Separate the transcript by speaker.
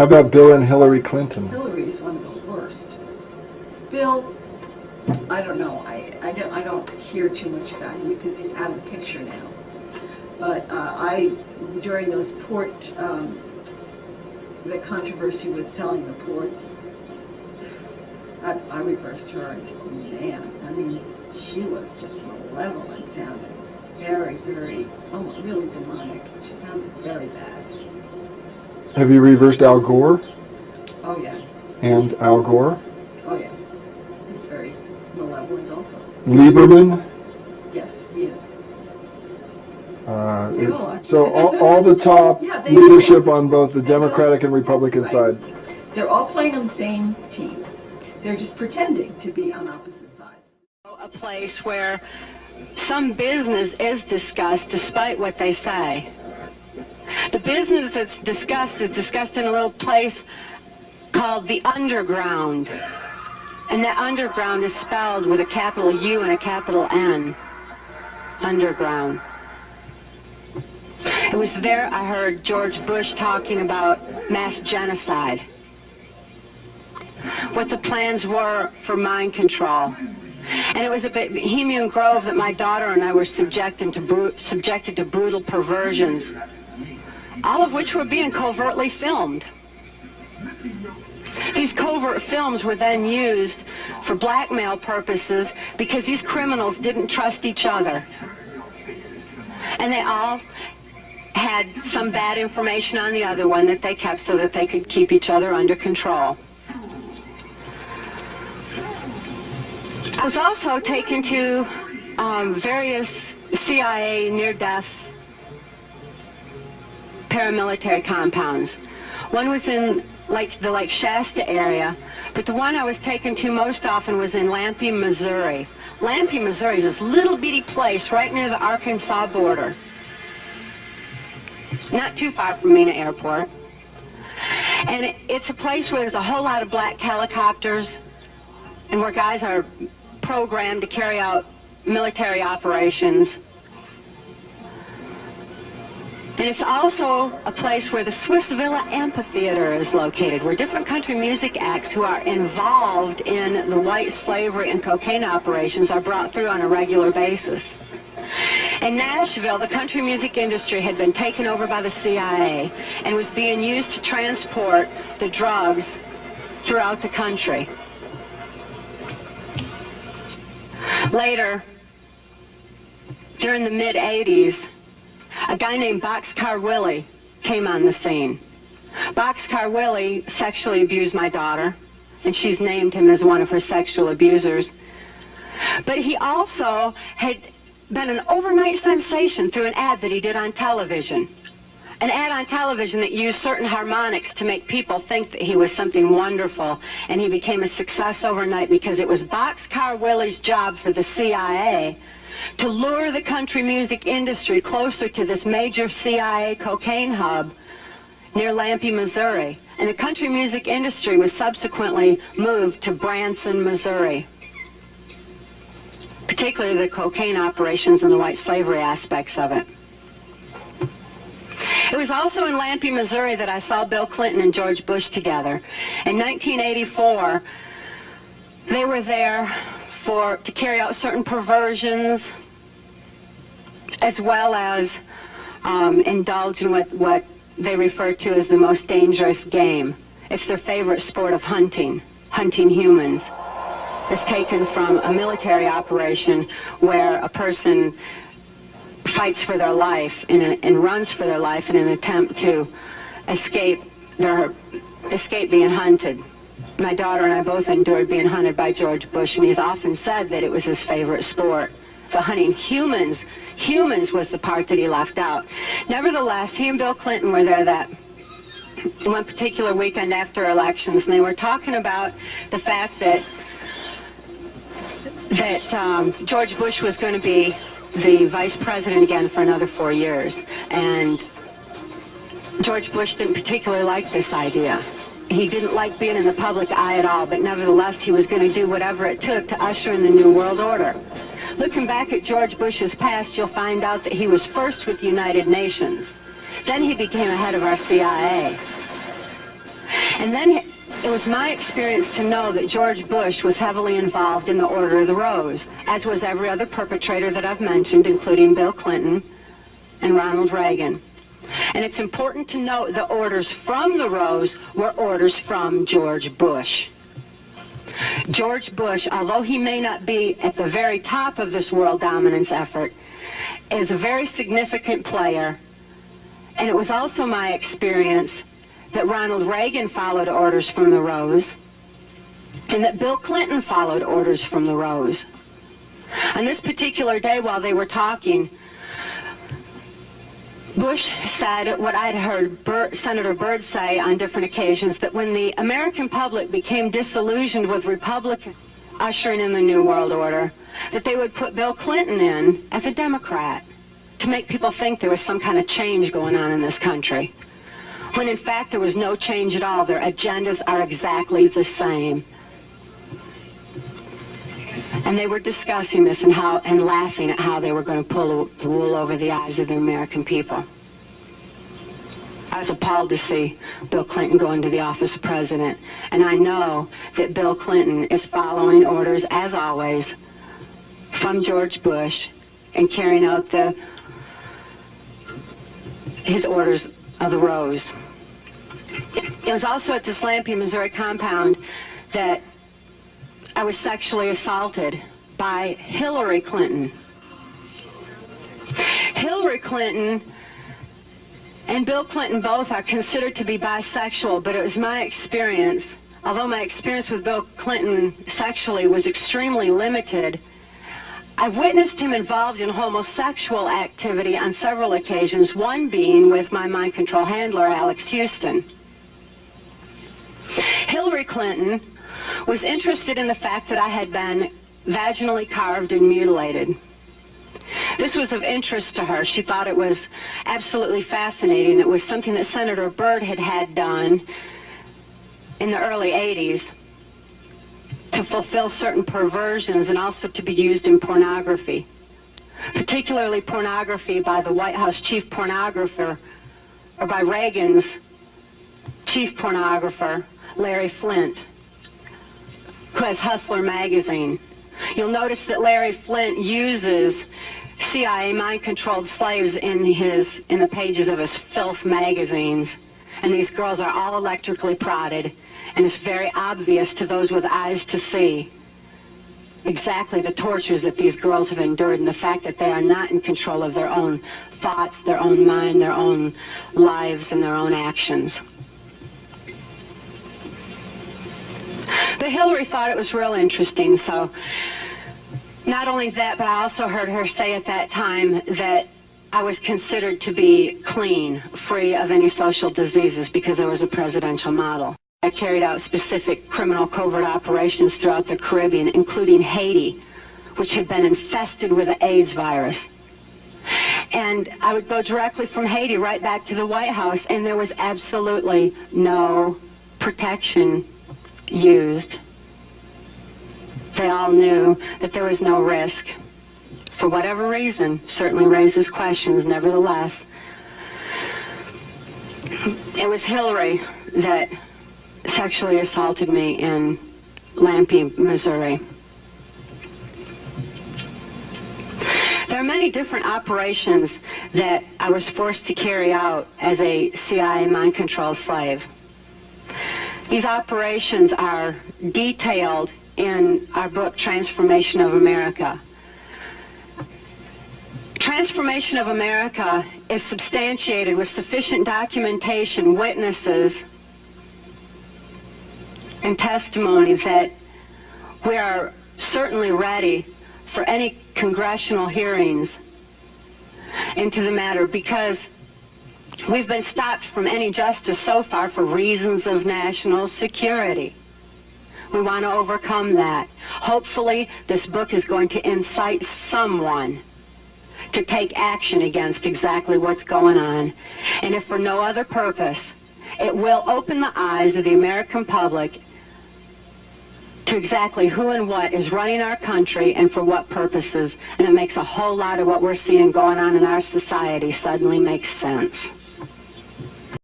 Speaker 1: How about Bill and Hillary Clinton?
Speaker 2: Hillary is one of the worst. Bill, I don't know. I don't hear too much about him because he's out of the picture now. But during those the controversy with selling the ports, I reversed her, and man, I mean, she was just malevolent sounding. Very, very, really demonic. She sounded very bad.
Speaker 1: Have you reversed Al Gore?
Speaker 2: Oh, yeah.
Speaker 1: And Al Gore?
Speaker 2: Oh, yeah. He's very malevolent also.
Speaker 1: Lieberman?
Speaker 2: Yes, he is.
Speaker 1: So all the top leadership on both the Democratic and Republican side.
Speaker 2: They're all playing on the same team. They're just pretending to be on opposite sides.
Speaker 3: A place where some business is discussed despite what they say. The business that's discussed is discussed in a little place called the underground. And that underground is spelled with a capital U and a capital N. Underground. It was there I heard George Bush talking about mass genocide. What the plans were for mind control. And it was a Bohemian Grove that my daughter and I were subjected to brutal perversions, all of which were being covertly filmed. These covert films were then used for blackmail purposes because these criminals didn't trust each other. And they all had some bad information on the other one that they kept so that they could keep each other under control. I was also taken to various CIA near-death paramilitary compounds. One was in the Lake Shasta area, but the one I was taken to most often was in Lampe, Missouri. Lampe, Missouri is this little bitty place right near the Arkansas border. Not too far from Mena Airport. And it's a place where there's a whole lot of black helicopters and where guys are programmed to carry out military operations. And it's also a place where the Swiss Villa Amphitheater is located, where different country music acts who are involved in the white slavery and cocaine operations are brought through on a regular basis. In Nashville, the country music industry had been taken over by the CIA and was being used to transport the drugs throughout the country. Later, during the mid-'80s, a guy named Boxcar Willie came on the scene. Boxcar Willie sexually abused my daughter, and she's named him as one of her sexual abusers. But he also had been an overnight sensation through an ad that he did on television. An ad on television that used certain harmonics to make people think that he was something wonderful, and he became a success overnight because it was Boxcar Willie's job for the CIA to lure the country music industry closer to this major CIA cocaine hub near Lampe, Missouri. And the country music industry was subsequently moved to Branson, Missouri, particularly the cocaine operations and the white slavery aspects of it. It was also in Lampe, Missouri that I saw Bill Clinton and George Bush together. In 1984, they were there to carry out certain perversions, as well as indulge in what they refer to as the most dangerous game. It's their favorite sport of hunting humans. It's taken from a military operation where a person fights for their life and runs for their life in an attempt to escape being hunted. My daughter and I both endured being hunted by George Bush, and he's often said that it was his favorite sport. The hunting humans was the part that he left out. Nevertheless, he and Bill Clinton were there that one particular weekend after elections, and they were talking about the fact that George Bush was going to be the vice president again for another 4 years. And George Bush didn't particularly like this idea. He didn't like being in the public eye at all, but nevertheless he was going to do whatever it took to usher in the New World Order. Looking back at George Bush's past, you'll find out that he was first with the United Nations. Then he became a head of our CIA. And then it was my experience to know that George Bush was heavily involved in the Order of the Rose, as was every other perpetrator that I've mentioned, including Bill Clinton and Ronald Reagan. And it's important to note the orders from the Rose were orders from George Bush. George Bush, although he may not be at the very top of this world dominance effort, is a very significant player. And it was also my experience that Ronald Reagan followed orders from the Rose, and that Bill Clinton followed orders from the Rose. On this particular day, while they were talking, Bush said what I'd heard Senator Byrd say on different occasions, that when the American public became disillusioned with Republicans ushering in the New World Order, that they would put Bill Clinton in as a Democrat to make people think there was some kind of change going on in this country, when in fact there was no change at all. Their agendas are exactly the same. And they were discussing this and laughing at how they were going to pull the wool over the eyes of the American people. I was appalled to see Bill Clinton go into the office of president, and I know that Bill Clinton is following orders, as always, from George Bush and carrying out his orders of the Rose. It was also at this Lampe, Missouri compound that I was sexually assaulted by Hillary Clinton. Hillary Clinton and Bill Clinton both are considered to be bisexual, but it was my experience, although my experience with Bill Clinton sexually was extremely limited, I've witnessed him involved in homosexual activity on several occasions, one being with my mind control handler, Alex Houston. Hillary Clinton was interested in the fact that I had been vaginally carved and mutilated. This was of interest to her. She thought it was absolutely fascinating. It was something that Senator Byrd had done in the early 80s to fulfill certain perversions and also to be used in pornography, particularly pornography by the White House chief pornographer, or by Reagan's chief pornographer, Larry Flynt, who has Hustler magazine. You'll notice that Larry Flynt uses CIA mind-controlled slaves in the pages of his filth magazines, and these girls are all electrically prodded, and it's very obvious to those with eyes to see exactly the tortures that these girls have endured, and the fact that they are not in control of their own thoughts, their own mind, their own lives, and their own actions. But Hillary thought it was real interesting, so not only that, but I also heard her say at that time that I was considered to be clean, free of any social diseases, because I was a presidential model. I carried out specific criminal covert operations throughout the Caribbean, including Haiti, which had been infested with the AIDS virus. And I would go directly from Haiti right back to the White House, and there was absolutely no protection used. They all knew that there was no risk. For whatever reason, certainly raises questions nevertheless. It was Hillary that sexually assaulted me in Lampe, Missouri. There are many different operations that I was forced to carry out as a CIA mind control slave. These operations are detailed in our book, Transformation of America. Transformation of America is substantiated with sufficient documentation, witnesses, and testimony that we are certainly ready for any congressional hearings into the matter, because we've been stopped from any justice so far for reasons of national security. We want to overcome that. Hopefully, this book is going to incite someone to take action against exactly what's going on. And if for no other purpose, it will open the eyes of the American public to exactly who and what is running our country and for what purposes. And it makes a whole lot of what we're seeing going on in our society suddenly make sense.